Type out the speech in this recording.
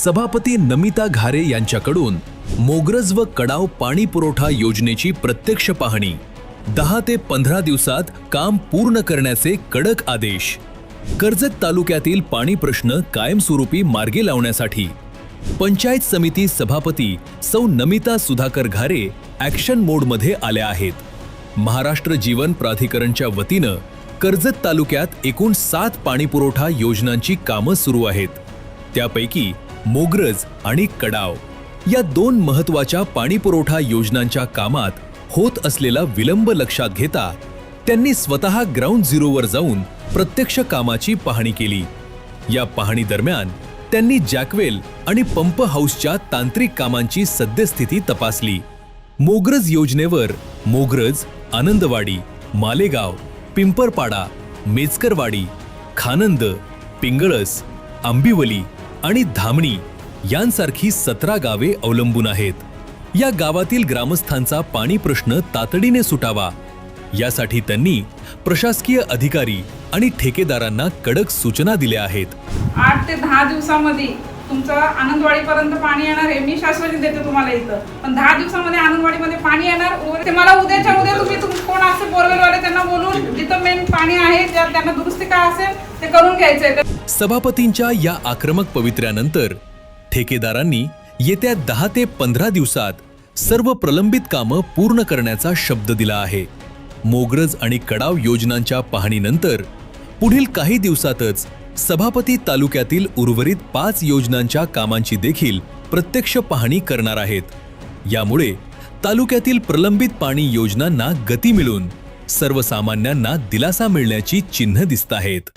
सभापती नमिता घारे यांच्याकडून मोग्रज व कडाव पाणी पुरवठा योजनेची प्रत्यक्ष पाहणी। 10 ते 15 दिवसात काम पूर्ण करण्याचे कडक आदेश। कर्जत तालुक्यातील पाणी प्रश्न कायमस्वरूपी मार्गी लावण्यासाठी पंचायत समिती सभापती सौ नमिता सुधाकर घारे ॲक्शन मोडमध्ये आल्या आहेत। महाराष्ट्र जीवन प्राधिकरणच्या वतीनं कर्जत तालुक्यात एकूण 7 पाणीपुरवठा योजनांची कामं सुरू आहेत। त्यापैकी मोग्रज आणि कडाव या 2 महत्त्वाच्या पाणीपुरवठा योजनांच्या कामात होत असलेला विलंब लक्षात घेता त्यांनी स्वतः ग्राउंड झिरोवर जाऊन प्रत्यक्ष कामाची पाहणी केली। या पाहणी दरम्यान त्यांनी जॅकवेल आणि पंप हाऊसच्या तांत्रिक कामांची सद्यस्थिती तपासली। मोग्रज योजनेवर मोग्रज, आनंदवाडी, मालेगाव, पिंपरपाडा, मेचकरवाडी, खानंद, पिंगळस, आंबिवली आणि धामणी यांसारखी 17 गावे अवलंबून आहेत। या गावातील ग्रामस्थांचा पाणी प्रश्न तातडीने सुटावा यासाठी त्यांनी प्रशासकीय अधिकारी आणि ठेकेदारांना कडक सूचना दिल्या आहेत। 8 ते 10 दिवसांमध्ये तुमचं आनंदवाडीपर्यंत पाणी येणार हे मी शाश्वती देते तुम्हाला इथं। पण 10 दिवसांमध्ये आनंदवाडीमध्ये पाणी येणार। ते मला उद्याच्या उद्या तुम्ही कोण असे बोरवेलवाले त्यांना बोलून जिथं मेन पाणी आहे त्यांना दुरुस्ती काय असेल ते करून घ्यायचंय। सभापतींच्या या आक्रमक पवित्र्यानंतर ठेकेदारांनी येत्या 10 ते 15 दिवसात सर्व प्रलंबित कामं पूर्ण करण्याचा शब्द दिला आहे। मोग्रज आणि कडाव योजनांच्या पाहणीनंतर पुढील काही दिवसातच सभापती तालुक्यातील उर्वरित 5 योजनांच्या कामांची देखील प्रत्यक्ष पाहणी करणार आहेत। यामुळे तालुक्यातील प्रलंबित पाणी योजनांना गती मिळून सर्वसामान्यांना दिलासा मिळण्याची चिन्ह दिसत आहेत।